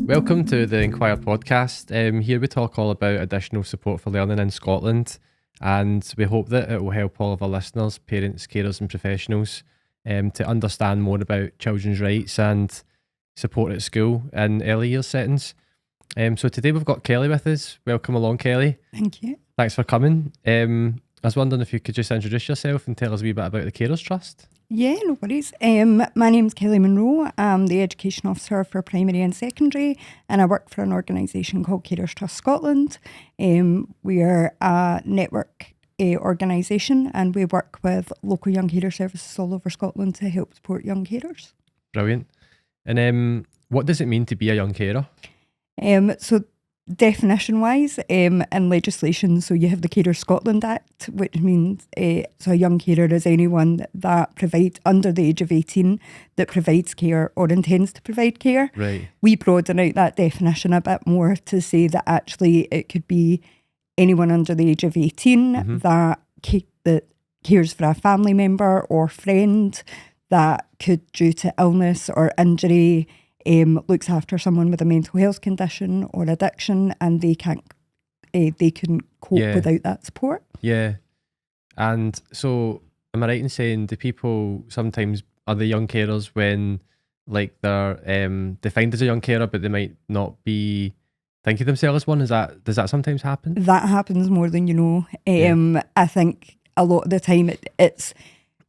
Welcome to the Inquire podcast. Here we talk all about additional support for learning in Scotland, and we hope that it will help all of our listeners, parents, carers and professionals to understand more about children's rights and support at school in early years settings. So today we've got Kelly with us. Welcome along, Kelly. Thank you. Thanks for coming. I was wondering if you could just introduce yourself and tell us a wee bit about the Carers Trust. Yeah, no worries. My name's Kelly Munro. I'm the Education Officer for Primary and Secondary, and I work for an organisation called Carers Trust Scotland. We are a network organisation, and we work with local young carer services all over Scotland to help support young carers. Brilliant. And what does it mean to be a young carer? So definition-wise, in legislation, so you have the Carers Scotland Act, which means so a young carer is anyone that provides under the age of 18 that provides care or intends to provide care. Right. We broaden out that definition a bit more to say that actually it could be anyone under the age of 18 that cares for a family member or friend that could, due to illness or injury, looks after someone with a mental health condition or addiction, and they couldn't cope without that support. Yeah. And so am I right in saying do people sometimes are the young carers when like they're defined as a young carer but they might not be thinking of themselves as one? Does that sometimes happen? That happens more than you know. I think a lot of the time it's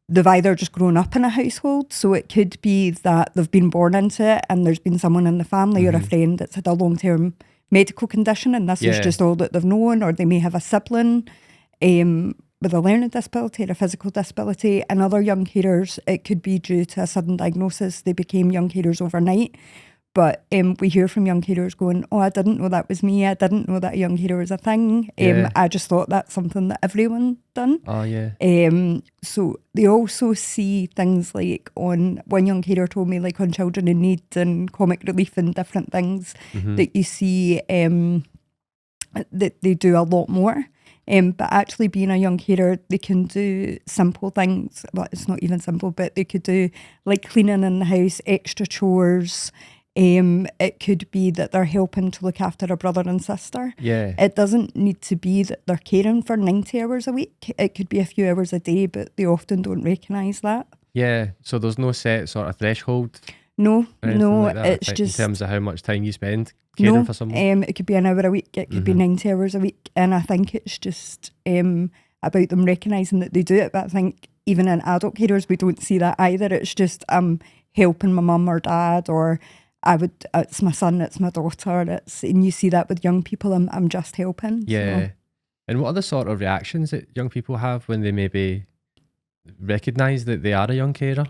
they've either just grown up in a household, so it could be that they've been born into it and there's been someone in the family or a friend that's had a long-term medical condition and this is just all that they've known, or they may have a sibling with a learning disability or a physical disability. And other young carers, it could be due to a sudden diagnosis, they became young carers overnight. But we hear from young carers going, oh, I didn't know that was me. I didn't know that a young carer was a thing. I just thought that's something that everyone done. Oh, yeah. So they also see things like one young carer told me, like on Children in Need and Comic Relief and different things that you see that they do a lot more. But actually being a young carer, they can do simple things. Well, it's not even simple, but they could do like cleaning in the house, extra chores. It could be that they're helping to look after a brother and sister. Yeah. It doesn't need to be that they're caring for 90 hours a week. It could be a few hours a day, but they often don't recognise that. Yeah. So there's no set sort of threshold? No, like that, it's just... in terms of how much time you spend caring for someone? It could be an hour a week, it could be 90 hours a week. And I think it's just about them recognising that they do it. But I think even in adult carers, we don't see that either. It's just helping my mum or dad, or it's my son, it's my daughter, and you see that with young people, I'm just helping. Yeah. So. And what are the sort of reactions that young people have when they maybe recognise that they are a young carer?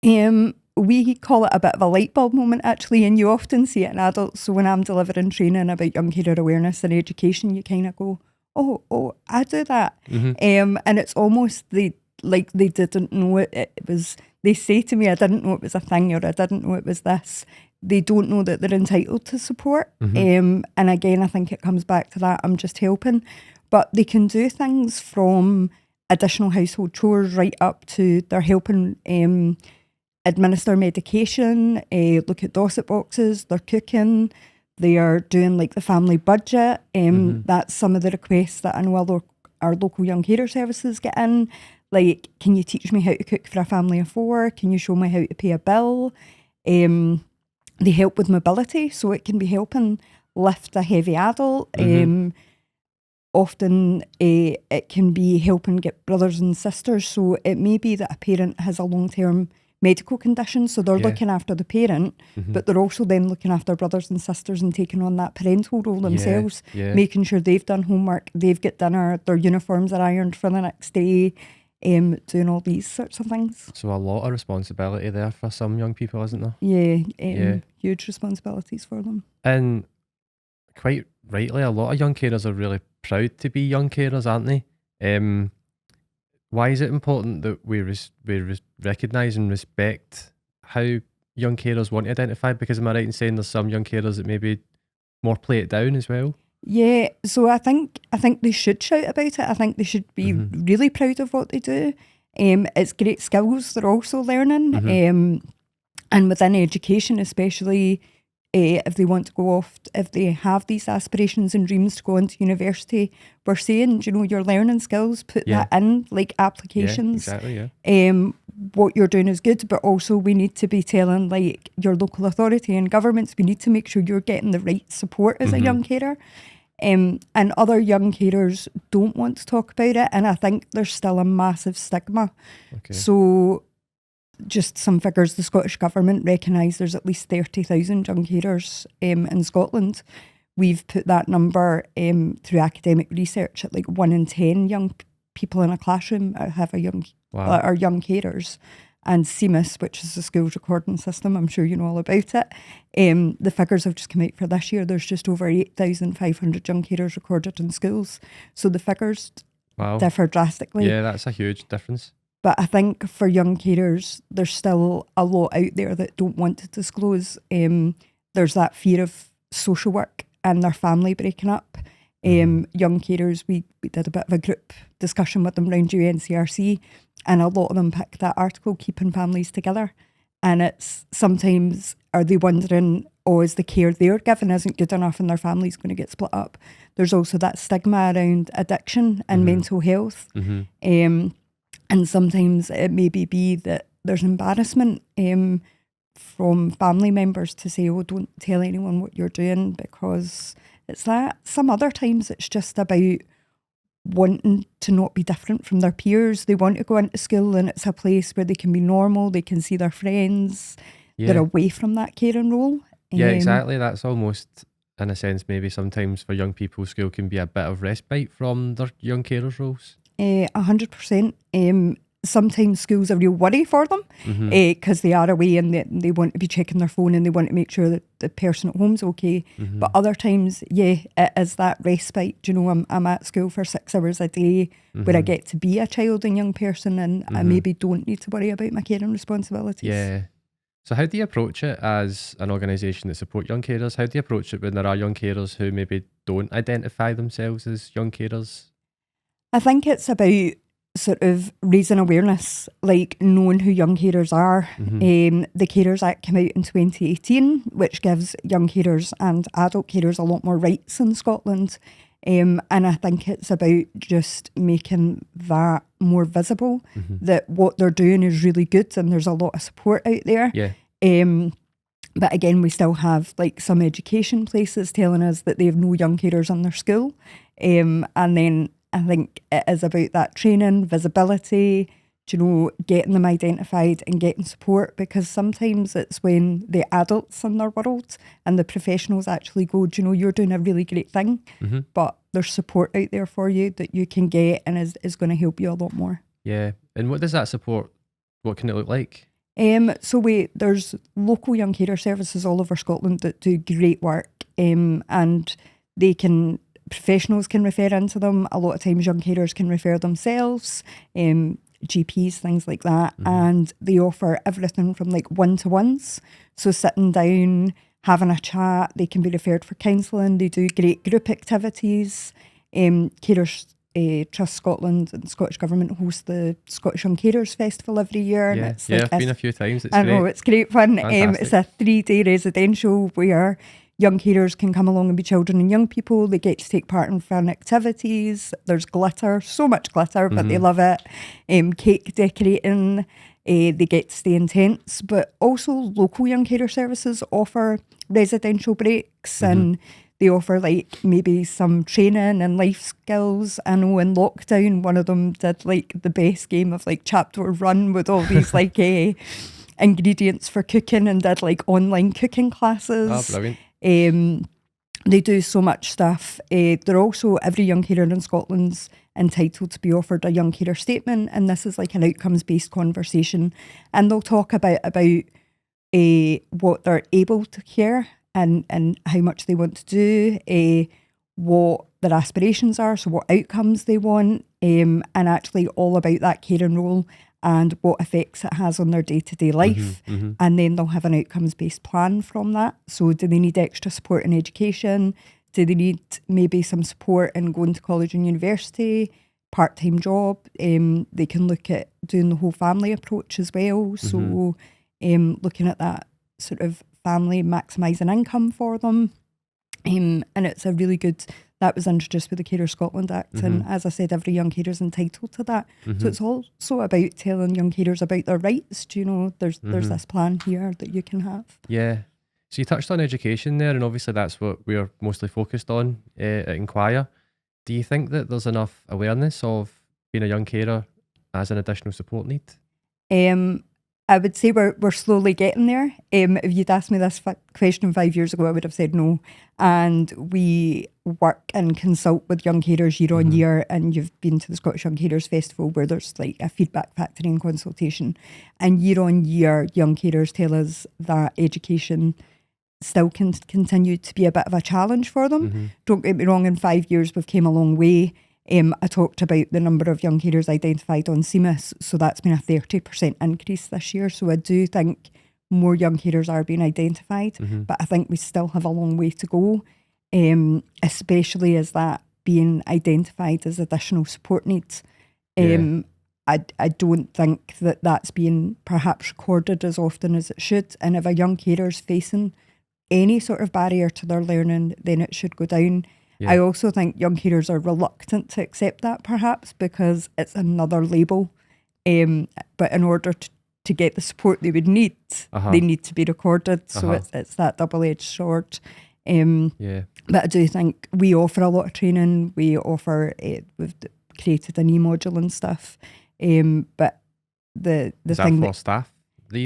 We call it a bit of a light bulb moment actually, and you often see it in adults. So when I'm delivering training about young carer awareness and education, you kind of go, oh, I do that. And it's almost they didn't know it. It was, they say to me, I didn't know it was a thing, or I didn't know it was this. They don't know that they're entitled to support. And again, I think it comes back to that, I'm just helping. But they can do things from additional household chores right up to they're helping administer medication, look at dossett boxes, they're cooking, they are doing like the family budget. That's some of the requests that I know our local young carer services get in. Like, can you teach me how to cook for a family of 4? Can you show me how to pay a bill? They help with mobility, so it can be helping lift a heavy adult. Often it can be helping get brothers and sisters. So it may be that a parent has a long-term medical condition, so they're looking after the parent, but they're also then looking after brothers and sisters and taking on that parental role themselves, making sure they've done homework, they've got dinner, their uniforms are ironed for the next day, doing all these sorts of things. So a lot of responsibility there for some young people, isn't there? Yeah, huge responsibilities for them. And quite rightly, a lot of young carers are really proud to be young carers, aren't they? Why is it important that we recognise and respect how young carers want to identify? Because am I right in saying there's some young carers that maybe more play it down as well? Yeah, so I think they should shout about it. I think they should be really proud of what they do. It's great skills they're also learning. And within education especially, if they want to go off, if they have these aspirations and dreams to go into university, we're saying, you know, your learning skills, put that in, like applications. Yeah, exactly, yeah. What you're doing is good, but also we need to be telling like your local authority and governments, we need to make sure you're getting the right support as a young carer. And other young carers don't want to talk about it, and I think there's still a massive stigma. Okay. So just some figures, the Scottish Government recognise there's at least 30,000 young carers in Scotland. We've put that number through academic research at like 1 in 10 young people in a classroom have a young are young carers. And CMIS, which is the schools recording system, I'm sure you know all about it. The figures have just come out for this year. There's just over 8,500 young carers recorded in schools. So the figures differ drastically. Yeah, that's a huge difference. But I think for young carers, there's still a lot out there that don't want to disclose. There's that fear of social work and their family breaking up. Young carers, we did a bit of a group discussion with them around UNCRC, and a lot of them picked that article, Keeping Families Together. And it's sometimes, are they wondering, is the care they're given isn't good enough and their family's going to get split up? There's also that stigma around addiction and mental health. And sometimes it maybe be that there's embarrassment from family members to say, don't tell anyone what you're doing, because it's that. Some other times it's just about wanting to not be different from their peers. They want to go into school and it's a place where they can be normal, they can see their friends, they're away from that caring role. Yeah, exactly. That's almost, in a sense, maybe sometimes for young people, school can be a bit of respite from their young carers roles. 100%. Sometimes schools are a real worry for them because they are away and they want to be checking their phone and they want to make sure that the person at home's okay. But other times, it is that respite. You know, I'm at school for 6 hours a day where I get to be a child and young person, and I maybe don't need to worry about my caring responsibilities. Yeah. So how do you approach it as an organisation that support young carers? How do you approach it when there are young carers who maybe don't identify themselves as young carers? I think it's about sort of raising awareness, like knowing who young carers are. The Carers Act came out in 2018, which gives young carers and adult carers a lot more rights in Scotland. And I think it's about just making that more visible, that what they're doing is really good and there's a lot of support out there. But again, we still have like some education places telling us that they have no young carers in their school. And then I think it is about that training, visibility, you know, getting them identified and getting support, because sometimes it's when the adults in their world and the professionals actually go, you know, you're doing a really great thing, but there's support out there for you that you can get and is going to help you a lot more. Yeah. And what does that support, what can it look like? So there's local young carer services all over Scotland that do great work, and professionals can refer into them. A lot of times young carers can refer themselves, GPs, things like that. And they offer everything from like one-to-ones. So sitting down, having a chat, they can be referred for counselling. They do great group activities. Carers Trust Scotland and the Scottish Government host the Scottish Young Carers Festival every year. Yeah, and it's I've been a few times. It's I great. know, it's great fun. Fantastic. It's a 3-day residential where young carers can come along and be children and young people. They get to take part in fun activities. There's glitter, so much glitter, but they love it. Cake decorating. They get to stay in tents. But also local young carer services offer residential breaks and they offer like maybe some training and life skills. I know in lockdown, one of them did like the best game of like Chapter Run with all these like ingredients for cooking and did like online cooking classes. Oh, brilliant. They do so much stuff. They're also, every young carer in Scotland's entitled to be offered a young carer statement, and this is like an outcomes-based conversation, and they'll talk about what they're able to care and how much they want to do, what their aspirations are, so what outcomes they want, and actually all about that caring role and what effects it has on their day-to-day life. And then they'll have an outcomes-based plan from that. So do they need extra support in education? Do they need maybe some support in going to college and university, part-time job? They can look at doing the whole family approach as well. So looking at that sort of family maximising income for them. And it's a really good, that was introduced with the Carer Scotland Act. And as I said, every young carer is entitled to that. So it's also about telling young carers about their rights. Do you know, there's this plan here that you can have. Yeah. So you touched on education there, and obviously that's what we're mostly focused on at Inquire. Do you think that there's enough awareness of being a young carer as an additional support need? I would say we're slowly getting there. If you'd asked me this question 5 years ago, I would have said no. And we work and consult with young carers year on year. And you've been to the Scottish Young Carers Festival, where there's like a feedback factory and consultation. And year on year, young carers tell us that education still can continue to be a bit of a challenge for them. Don't get me wrong, in 5 years we've came a long way. I talked about the number of young carers identified on CMIS, so that's been a 30% increase this year. So I do think more young carers are being identified, but I think we still have a long way to go, especially as that being identified as additional support needs. I don't think that that's being perhaps recorded as often as it should. And if a young carer is facing any sort of barrier to their learning, then it should go down. Yeah. I also think young carers are reluctant to accept that, perhaps because it's another label. But in order to get the support they would need, they need to be recorded. So it's that double-edged sword. But I do think we offer a lot of training. We offer, we've created an e-module and stuff. But the Is thing that for staff?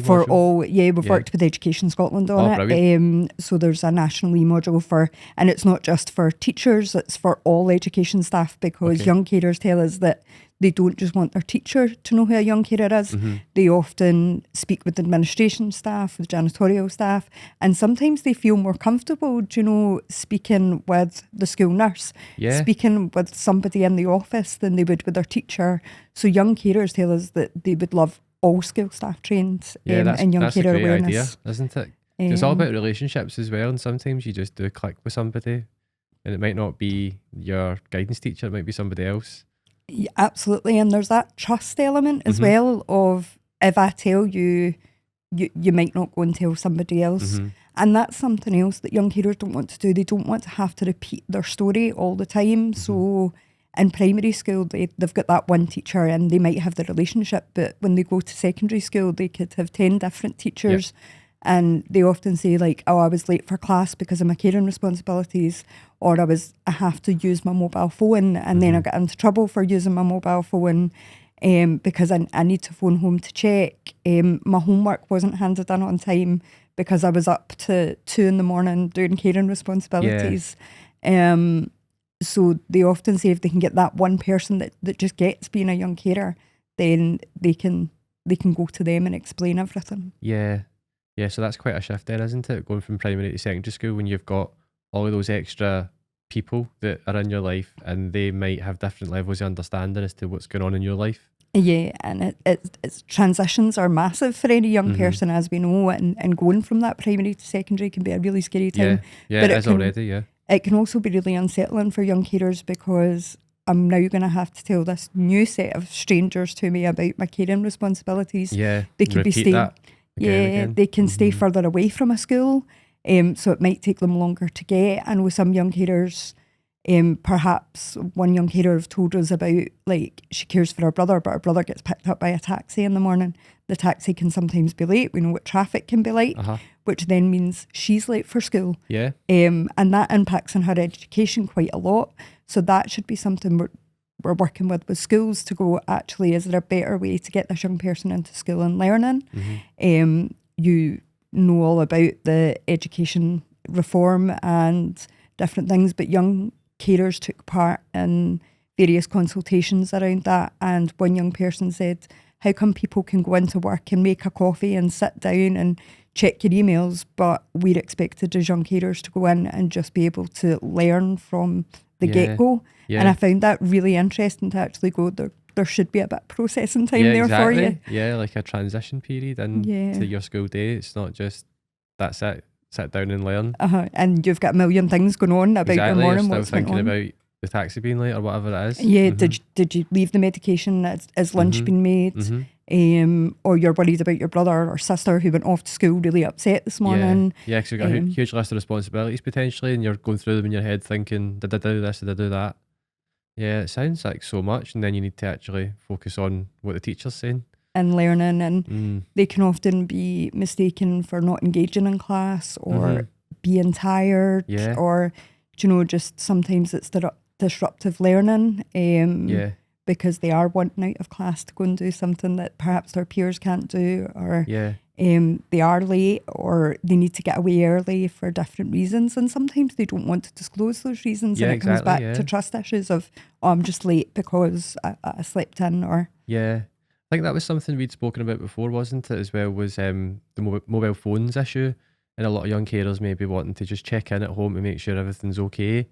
For all, we've worked with Education Scotland on it. So there's a national e-module for, and it's not just for teachers, it's for all education staff, because young carers tell us that they don't just want their teacher to know who a young carer is. They often speak with administration staff, with janitorial staff, and sometimes they feel more comfortable, speaking with the school nurse, speaking with somebody in the office than they would with their teacher. So young carers tell us that they would love all school staff trained in young carer awareness. Idea, isn't it? It's all about relationships as well, and sometimes you just do click with somebody, and it might not be your guidance teacher, it might be somebody else. Yeah, absolutely, and there's that trust element as well of, if I tell you, you might not go and tell somebody else. And that's something else that young carers don't want to do. They don't want to have to repeat their story all the time. So in primary school, they've got that one teacher and they might have the relationship, but when they go to secondary school, they could have 10 different teachers. And they often say like, oh, I was late for class because of my caring responsibilities, or I have to use my mobile phone, and then I get into trouble for using my mobile phone because I need to phone home to check. My homework wasn't handed in on time because I was up to 2 a.m. doing caring responsibilities. So they often say if they can get that one person that just gets being a young carer, then they can go to them and explain everything. Yeah, so that's quite a shift then, isn't it? Going from primary to secondary school, when you've got all of those extra people that are in your life and they might have different levels of understanding as to what's going on in your life. Yeah, and it's transitions are massive for any young person, as we know, and going from that primary to secondary can be a really scary time. Yeah, but it is already. It can also be really unsettling for young carers, because I'm now going to have to tell this new set of strangers to me about my caring responsibilities. Yeah, they could be staying. Again. They can stay further away from a school, so it might take them longer to get. And with some young carers, perhaps one young carer have told us about, like, she cares for her brother, but her brother gets picked up by a taxi in the morning. The taxi can sometimes be late. We know what traffic can be like, which then means she's late for school. And that impacts on her education quite a lot. So that should be something we're working with schools to go, actually, is there a better way to get this young person into school and learning? You know all about the education reform and different things, but young carers took part in various consultations around that. And one young person said, how come people can go into work and make a coffee and sit down and check your emails, but we're expected as young carers to go in and just be able to learn from the get-go? And I found that really interesting, to actually go, there should be a bit of processing time there for you. Yeah, like a transition period into your school day. It's not just, that's it, sit down and learn. And you've got a million things going on about your morning. You're still thinking about the taxi being late or whatever it is. Did you leave the medication? Has lunch been made? or you're worried about your brother or sister who went off to school really upset this morning. Yeah, because you've got a huge list of responsibilities potentially, and you're going through them in your head thinking, did I do this, did I do that? Yeah, it sounds like so much, and then you need to actually focus on what the teacher's saying. And learning, and they can often be mistaken for not engaging in class or being tired, or just sometimes it's disruptive learning because they are wanting out of class to go and do something that perhaps their peers can't do, or they are late, or they need to get away early for different reasons, and sometimes they don't want to disclose those reasons, and it comes back to trust issues of, oh, I'm just late because I slept in, or I think that was something we'd spoken about before, wasn't it, as well, was the mobile phones issue, and a lot of young carers maybe wanting to just check in at home to make sure everything's okay.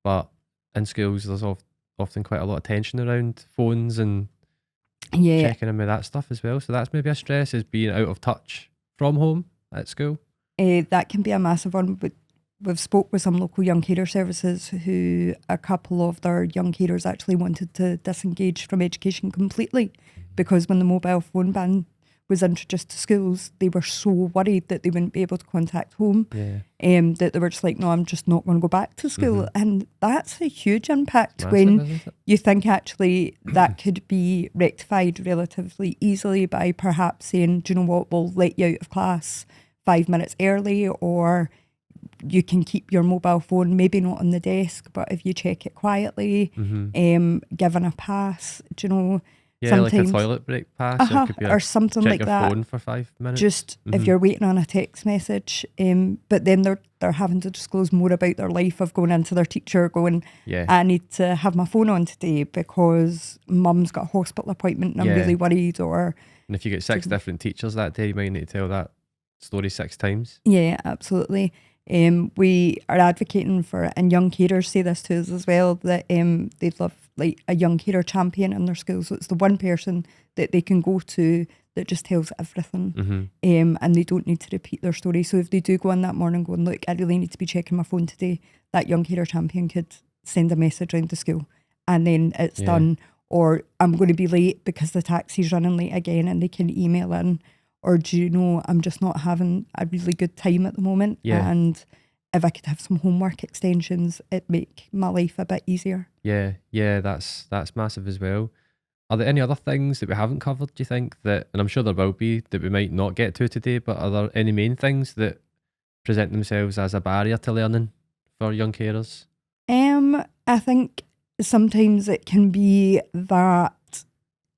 But in schools, there's often quite a lot of tension around phones and checking in with that stuff as well. So that's maybe a stress, is being out of touch from home at school. That can be a massive one. But we've spoke with some local young carer services who a couple of their young carers actually wanted to disengage from education completely, because when the mobile phone ban was introduced to schools, they were so worried that they wouldn't be able to contact home, that they were just like, no, I'm just not going to go back to school. And that's a huge impact. Massive, when you think actually that could be rectified relatively easily by perhaps saying, do you know what, we'll let you out of class 5 minutes early, or you can keep your mobile phone, maybe not on the desk, but if you check it quietly, given a pass, like a toilet break pass, or something like that. Phone for 5 minutes. Just if you're waiting on a text message, but then they're having to disclose more about their life, of going into their teacher, going, I need to have my phone on today because mum's got a hospital appointment and I'm really worried. And if you get 6 different teachers that day, you might need to tell that story 6 times. Yeah, absolutely. We are advocating for, and young carers say this to us as well, that they'd love like a young carer champion in their school. So it's the one person that they can go to that just tells everything, and they don't need to repeat their story. So if they do go on that morning going, look, I really need to be checking my phone today, that young carer champion could send a message around the school and then it's done. Or I'm going to be late because the taxi's running late again, and they can email in. Or I'm just not having a really good time at the moment, and if I could have some homework extensions, it'd make my life a bit easier. Yeah, that's massive as well. Are there any other things that we haven't covered, do you think, that, and I'm sure there will be, that we might not get to today, but are there any main things that present themselves as a barrier to learning for young carers? I think sometimes it can be that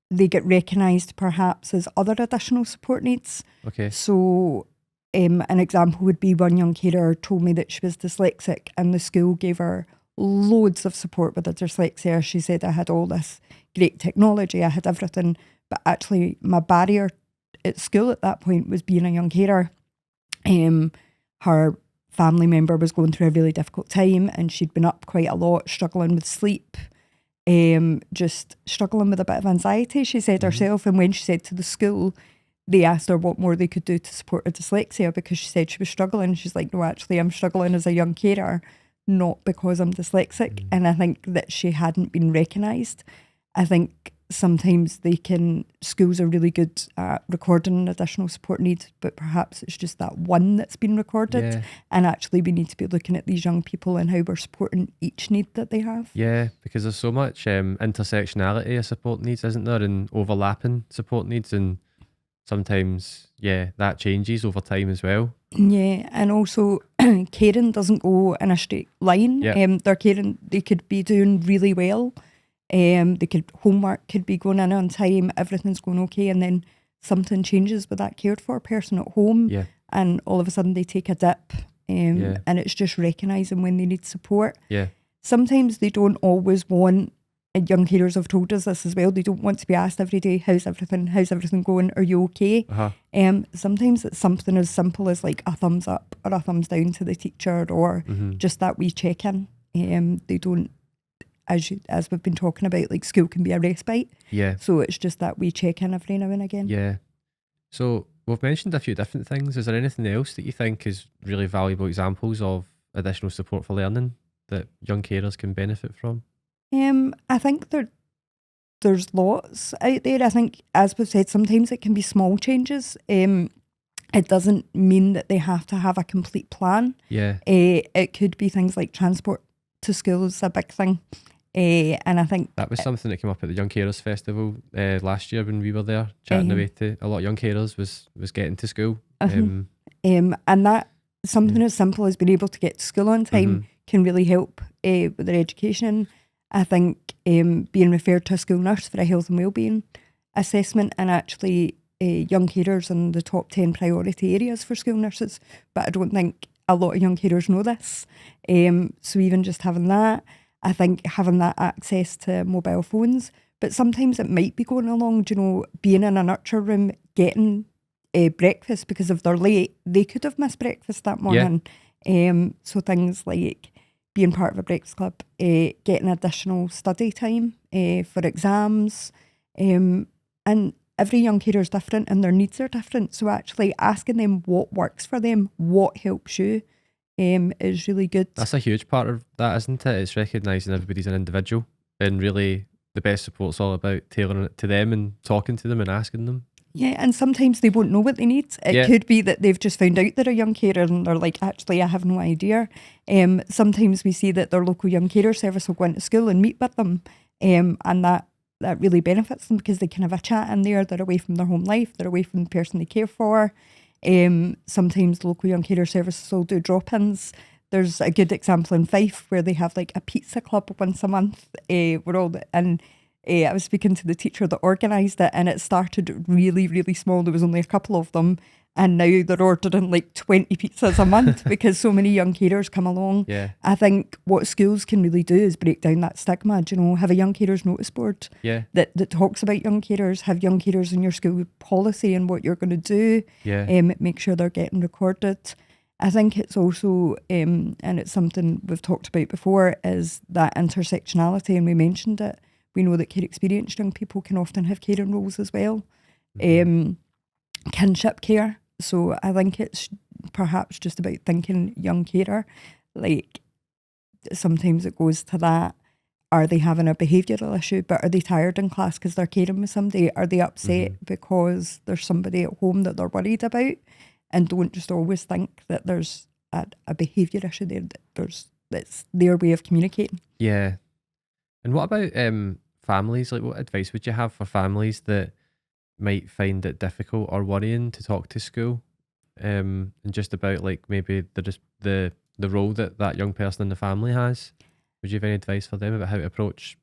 they get recognised perhaps as other additional support needs. Okay. So an example would be, one young carer told me that she was dyslexic and the school gave her loads of support with her dyslexia. She said, I had all this great technology, I had everything, but actually my barrier at school at that point was being a young carer. Her family member was going through a really difficult time and she'd been up quite a lot, struggling with sleep, just struggling with a bit of anxiety, she said herself. And when she said to the school, they asked her what more they could do to support her dyslexia, because she said she was struggling. She's like, no, actually I'm struggling as a young carer, not because I'm dyslexic. And I think that she hadn't been recognised. I think sometimes schools are really good at recording an additional support need, but perhaps it's just that one that's been recorded. And actually we need to be looking at these young people and how we're supporting each need that they have. Yeah, because there's so much intersectionality of support needs, isn't there, and overlapping support needs, and sometimes that changes over time as well. Yeah, and also caring doesn't go in a straight line. They're caring, they could be doing really well. Homework could be going in on time, everything's going okay, and then something changes with that cared for person at home, and all of a sudden they take a dip, and it's just recognising when they need support. Sometimes they don't always want, and young carers have told us this as well, they don't want to be asked every day, how's everything going, are you okay? Sometimes it's something as simple as like a thumbs up or a thumbs down to the teacher, or just that wee check-in. They don't, as we've been talking about, like school can be a respite. So it's just that we check in every now and again. So we've mentioned a few different things. Is there anything else that you think is really valuable examples of additional support for learning that young carers can benefit from? I think there's lots out there. I think, as we've said, sometimes it can be small changes. It doesn't mean that they have to have a complete plan. Yeah. It could be things like transport to school is a big thing. And I think that was something that came up at the Young Carers Festival last year when we were there chatting away to a lot of young carers was getting to school. and that something as simple as being able to get to school on time can really help with their education. I think being referred to a school nurse for a health and wellbeing assessment, and actually young carers in the top 10 priority areas for school nurses, but I don't think a lot of young carers know this. So even just having that, I think having that access to mobile phones, but sometimes it might be going along, being in a nurture room, getting breakfast, because if they're late, they could have missed breakfast that morning. So things like being part of a breakfast club, getting additional study time for exams, and every young carer is different and their needs are different. So actually asking them what works for them, what helps you, is really good. That's a huge part of that, isn't it? It's recognising everybody's an individual, and really the best support's all about tailoring it to them and talking to them and asking them. Yeah, and sometimes they won't know what they need. It could be that they've just found out they're a young carer and they're like, actually, I have no idea. Sometimes we see that their local young carer service will go into school and meet with them, and that really benefits them because they can have a chat in there. They're away from their home life. They're away from the person they care for. Sometimes local young carer services will do drop-ins. There's a good example in Fife where they have like a pizza club once a month. I was speaking to the teacher that organised it, and it started really, really small. There was only a couple of them, and now they're ordering like 20 pizzas a month because so many young carers come along. Yeah. I think what schools can really do is break down that stigma. Have a young carers notice board that talks about young carers. Have young carers in your school policy and what you're going to do. Make sure they're getting recorded. I think it's also, and it's something we've talked about before, is that intersectionality, and we mentioned it. We know that care experienced young people can often have caring roles as well. Kinship care. So I think it's perhaps just about thinking young carer. Like sometimes it goes to that. Are they having a behavioural issue, but are they tired in class because they're caring with somebody? Are they upset because there's somebody at home that they're worried about? And don't just always think that there's a behaviour issue there. That's their way of communicating. Yeah. And what about families? Like, what advice would you have for families that might find it difficult or worrying to talk to school, and just about like maybe the role that young person in the family has? Would you have any advice for them about how to approach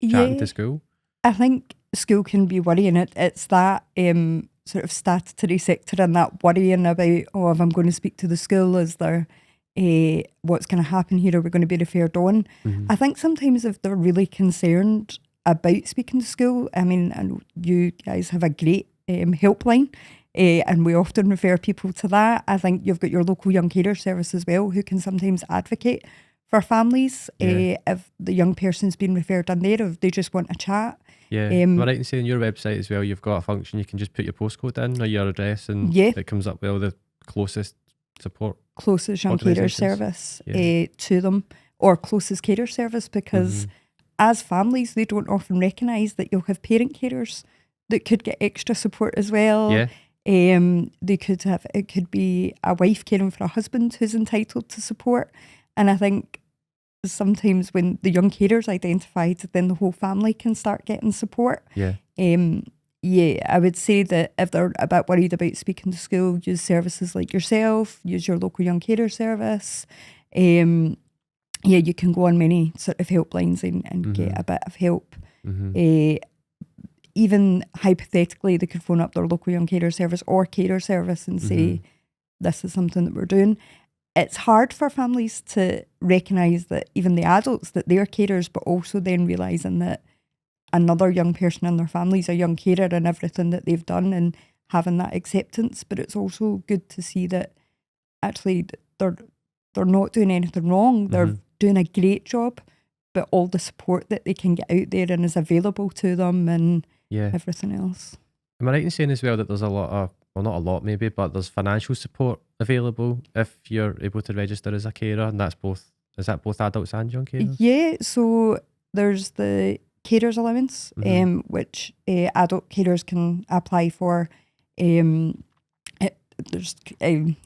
chatting to school? I think school can be worrying. It's that sort of statutory sector and that worrying about, if I'm going to speak to the school, is there what's going to happen here? Are we going to be referred on? I think sometimes if they're really concerned about speaking to school, I mean, and you guys have a great helpline, and we often refer people to that. I think you've got your local young carer service as well, who can sometimes advocate for families if the young person's been referred in there, if they just want a chat. Yeah, am I right in saying your website as well, you've got a function you can just put your postcode in or your address, and it comes up with all the closest support, closest young carer service to them, or closest carer service, because as families, they don't often recognise that you'll have parent carers that could get extra support as well. They could have, it could be a wife caring for a husband who's entitled to support. And I think sometimes when the young carer's identified, then the whole family can start getting support. I would say that if they're a bit worried about speaking to school, use services like yourself, use your local young carer service. You can go on many sort of helplines and get a bit of help. Even hypothetically, they could phone up their local young carer service or carer service and say, this is something that we're doing. It's hard for families to recognise that even the adults, that they're carers, but also then realising that another young person in their family is a young carer and everything that they've done, and having that acceptance. But it's also good to see that actually they're not doing anything wrong. They're doing a great job, but all the support that they can get out there and is available to them, and everything else. Am I right in saying as well that there's a lot of, well, not a lot maybe, but there's financial support available if you're able to register as a carer, and is that both adults and young carers? Yeah, so there's the carers allowance, which adult carers can apply for. There's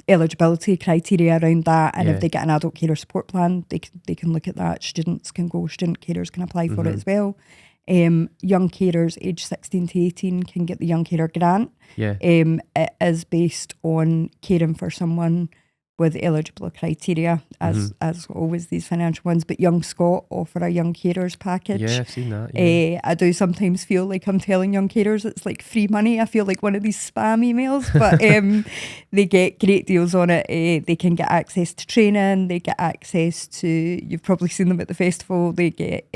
eligibility criteria around that, and if they get an adult carer support plan, they can look at that. Students can go, student carers can apply for it as well. Young carers aged 16 to 18 can get the Young Carer Grant. It is based on caring for someone with eligible criteria, as always these financial ones. But Young Scot offer a young carers package. Yeah, I've seen that. I do sometimes feel like I'm telling young carers it's like free money. I feel like one of these spam emails, but they get great deals on it. They can get access to training. They get access to, you've probably seen them at the festival. They get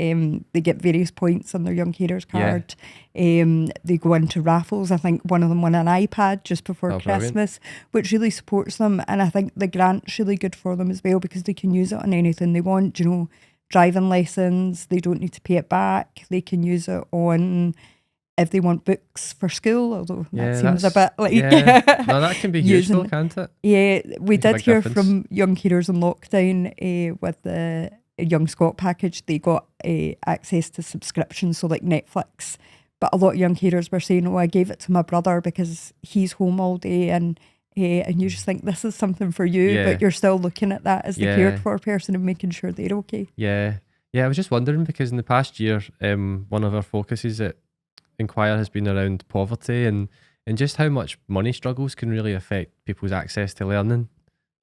various points on their Young Carers card. They go into raffles. I think one of them won an iPad just before Christmas, which really supports them. And I think the grant's really good for them as well, because they can use it on anything they want. You know, driving lessons, they don't need to pay it back. They can use it on if they want books for school, although that seems a bit like... No, that can be useful, can't it? Yeah, we did hear from young carers in lockdown with the Young Scot package. They got access to subscriptions, so like Netflix. But a lot of young carers were saying, I gave it to my brother because he's home all day, and you just think this is something for you, but you're still looking at that as the cared for person and making sure they're okay. Yeah, I was just wondering, because in the past year, one of our focuses at Inquire has been around poverty and just how much money struggles can really affect people's access to learning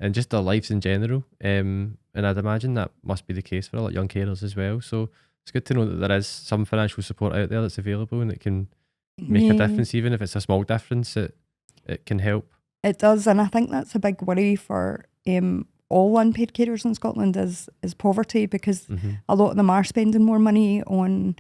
and just their lives in general. And I'd imagine that must be the case for a lot of young carers as well. So it's good to know that there is some financial support out there that's available and it can make a difference. Even if it's a small difference, it can help. It does, and I think that's a big worry for all unpaid carers in Scotland is poverty, because a lot of them are spending more money on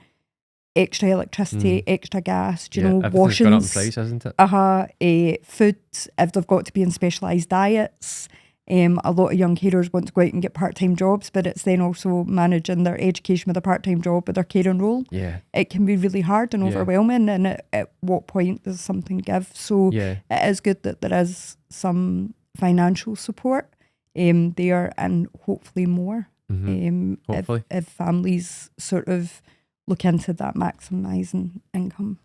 extra electricity, extra gas, washings. Gone up in price, hasn't it? Food, if they've got to be in specialised diets. A lot of young carers want to go out and get part-time jobs, but it's then also managing their education with a part-time job with their caring role. Yeah. It can be really hard and overwhelming, and at what point does something give? So it is good that there is some financial support there, and hopefully more. Hopefully. If families sort of look into that maximising income.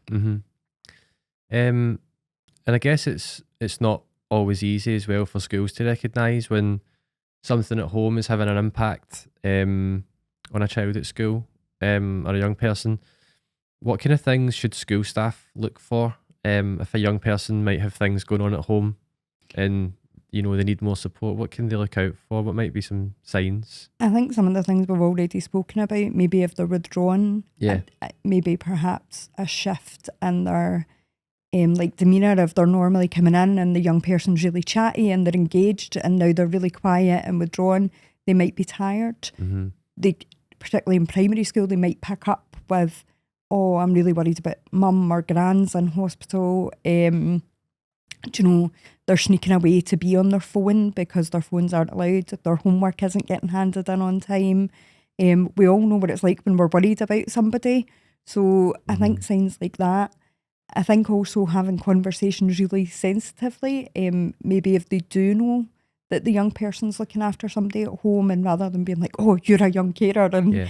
And I guess it's not always easy as well for schools to recognise when something at home is having an impact on a child at school or a young person. What kind of things should school staff look for if a young person might have things going on at home and they need more support? What can they look out for? What might be some signs? I think some of the things we've already spoken about, maybe if they're withdrawn, maybe perhaps a shift in their demeanour. If they're normally coming in and the young person's really chatty and they're engaged, and now they're really quiet and withdrawn, they might be tired. They, particularly in primary school, they might pick up with, I'm really worried about mum or gran's in hospital. They're sneaking away to be on their phone because their phones aren't allowed. Their homework isn't getting handed in on time. We all know what it's like when we're worried about somebody. So I think signs like that. I think also having conversations really sensitively, maybe if they do know that the young person's looking after somebody at home, and rather than being like, you're a young carer, and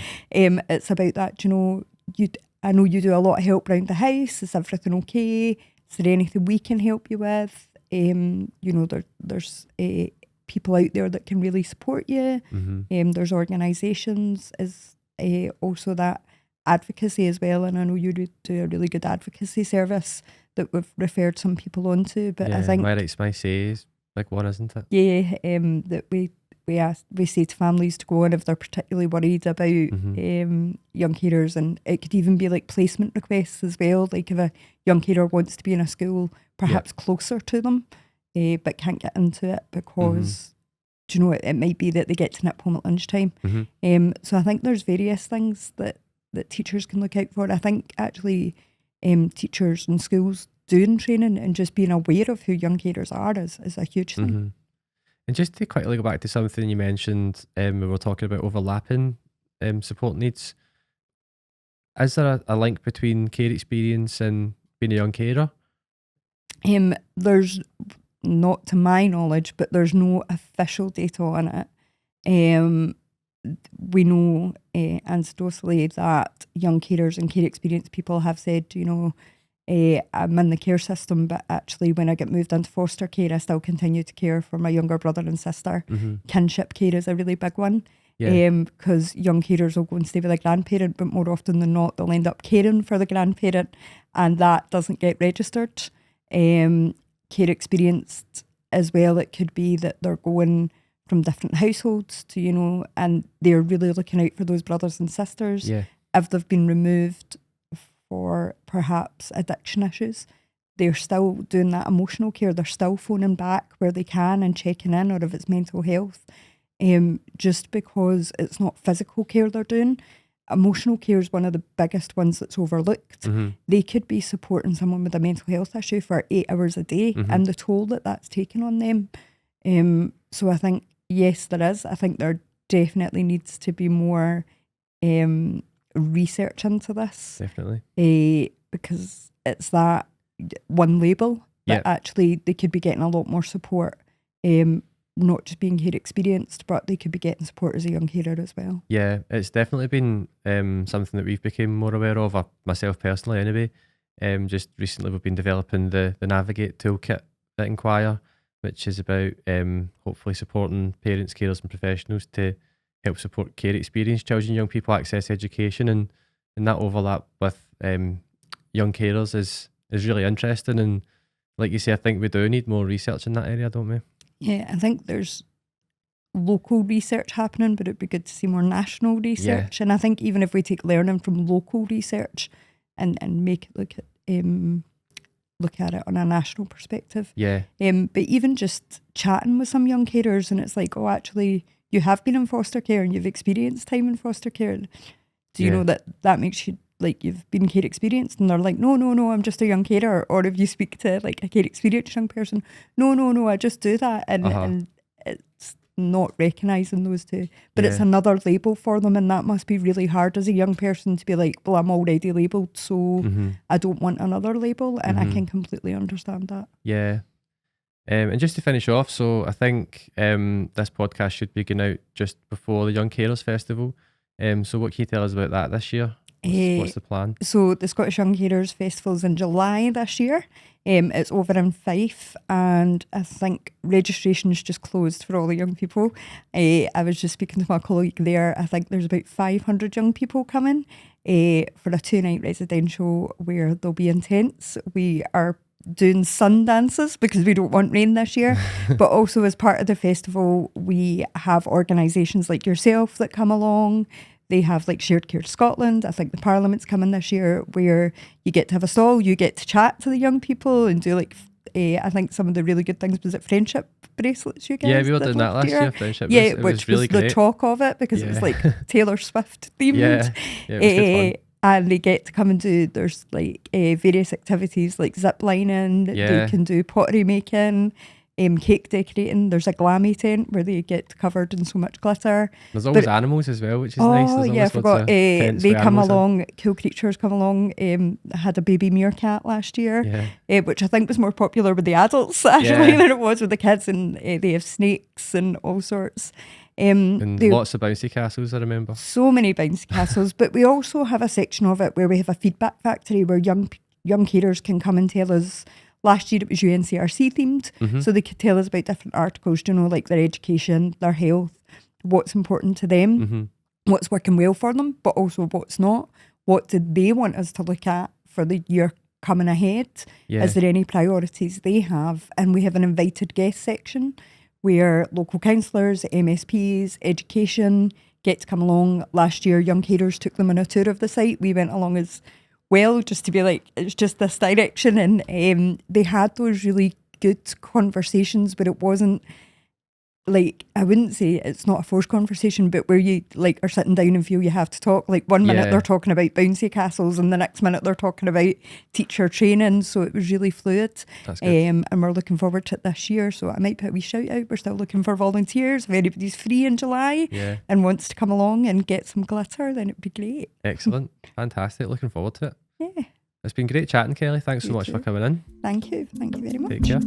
it's about that, I know you do a lot of help around the house, is everything okay? Is there anything we can help you with? There's people out there that can really support you. There's organisations, is also that advocacy as well, and I know you do a really good advocacy service that we've referred some people onto. But I think My Rights, My Say is like one, isn't it? That we say to families to go on if they're particularly worried about young carers, and it could even be like placement requests as well. Like if a young carer wants to be in a school perhaps closer to them, but can't get into it because it might be that they get to nip home at lunchtime. So I think there's various things that teachers can look out for. I think actually teachers in schools doing training and just being aware of who young carers are is a huge thing. And just to quickly go back to something you mentioned when we were talking about overlapping support needs, is there a link between care experience and being a young carer? There's not, to my knowledge, but there's no official data on it. we know anecdotally that young carers and care experienced people have said, I'm in the care system, but actually when I get moved into foster care, I still continue to care for my younger brother and sister. Kinship care is a really big one. Because young carers will go and stay with a grandparent, but more often than not, they'll end up caring for the grandparent, and that doesn't get registered. Care experienced as well, it could be that they're going from different households to, and they're really looking out for those brothers and sisters. If they've been removed for perhaps addiction issues, they're still doing that emotional care. They're still phoning back where they can and checking in, or if it's mental health. Just because it's not physical care they're doing, emotional care is one of the biggest ones that's overlooked. They could be supporting someone with a mental health issue for 8 hours a day, and the toll that's taken on them. So I think, yes, there is. I think there definitely needs to be more research into this. Definitely. Because it's that one label, but actually they could be getting a lot more support. Not just being care experienced, but they could be getting support as a young carer as well. Yeah, it's definitely been something that we've become more aware of, myself personally anyway. Just recently we've been developing the Navigate toolkit at Inquire, which is about hopefully supporting parents, carers and professionals to help support care experienced children and young people access education, and that overlap with young carers is really interesting. And like you say, I think we do need more research in that area, don't we? Yeah, I think there's local research happening, but it'd be good to see more national research. And I think even if we take learning from local research and make it look at it on a national perspective. But even just chatting with some young carers, and it's like, oh, actually, you have been in foster care and you've experienced time in foster care. Do you know that makes you like you've been care experienced? And they're like, no, I'm just a young carer. Or if you speak to like a care experienced young person, no, I just do that. And it's not recognising those two. But it's another label for them, and that must be really hard as a young person to be like, well, I'm already labelled, so I don't want another label. And I can completely understand that. Yeah. And just to finish off, so I think this podcast should be going out just before the Young Carers Festival. So what can you tell us about that this year? What's the plan? So the Scottish Young Carers Festival is in July this year. It's over in Fife, and I think registration is just closed for all the young people. I was just speaking to my colleague there. I think there's about 500 young people coming for a 2-night residential where there'll be intense. We are doing sun dances because we don't want rain this year. But also as part of the festival, we have organisations like yourself that come along. They have like Shared Care Scotland. I think the Parliament's coming this year, where you get to have a stall, you get to chat to the young people and do like, I think some of the really good things was it friendship bracelets you guys. Yeah, we were doing that last year, friendship bracelets. Yeah, which was really the talk of it because it was like Taylor Swift themed. Yeah, it was good fun. And they get to come and do, there's like various activities like zip lining, they can do pottery making, cake decorating. There's a glammy tent where they get covered in so much glitter. There's always animals as well, which is nice. Oh yeah, I forgot. They come along, Cool Creatures come along. I had a baby meerkat last year, which I think was more popular with the adults actually than it was with the kids, and they have snakes and all sorts. And lots of bouncy castles, I remember. So many bouncy castles, but we also have a section of it where we have a feedback factory where young carers can come and tell us. Last year it was UNCRC themed, so they could tell us about different articles, like their education, their health, what's important to them, what's working well for them, but also what's not. What did they want us to look at for the year coming ahead? Is there any priorities they have? And we have an invited guest section where local councillors, MSPs, education get to come along. Last year, young carers took them on a tour of the site. We went along as well, just to be like, it's just this direction. And they had those really good conversations, but it wasn't like, I wouldn't say it's not a forced conversation, but where you like are sitting down and feel you have to talk. Like 1 minute they're talking about bouncy castles and the next minute they're talking about teacher training. So it was really fluid. That's good. And we're looking forward to it this year. So I might put a wee shout out. We're still looking for volunteers. If anybody's free in July and wants to come along and get some glitter, then it'd be great. Excellent. Fantastic. Looking forward to it. Yeah. It's been great chatting, Kelly. Thanks so much for coming in. Thank you. Thank you very much. Take care.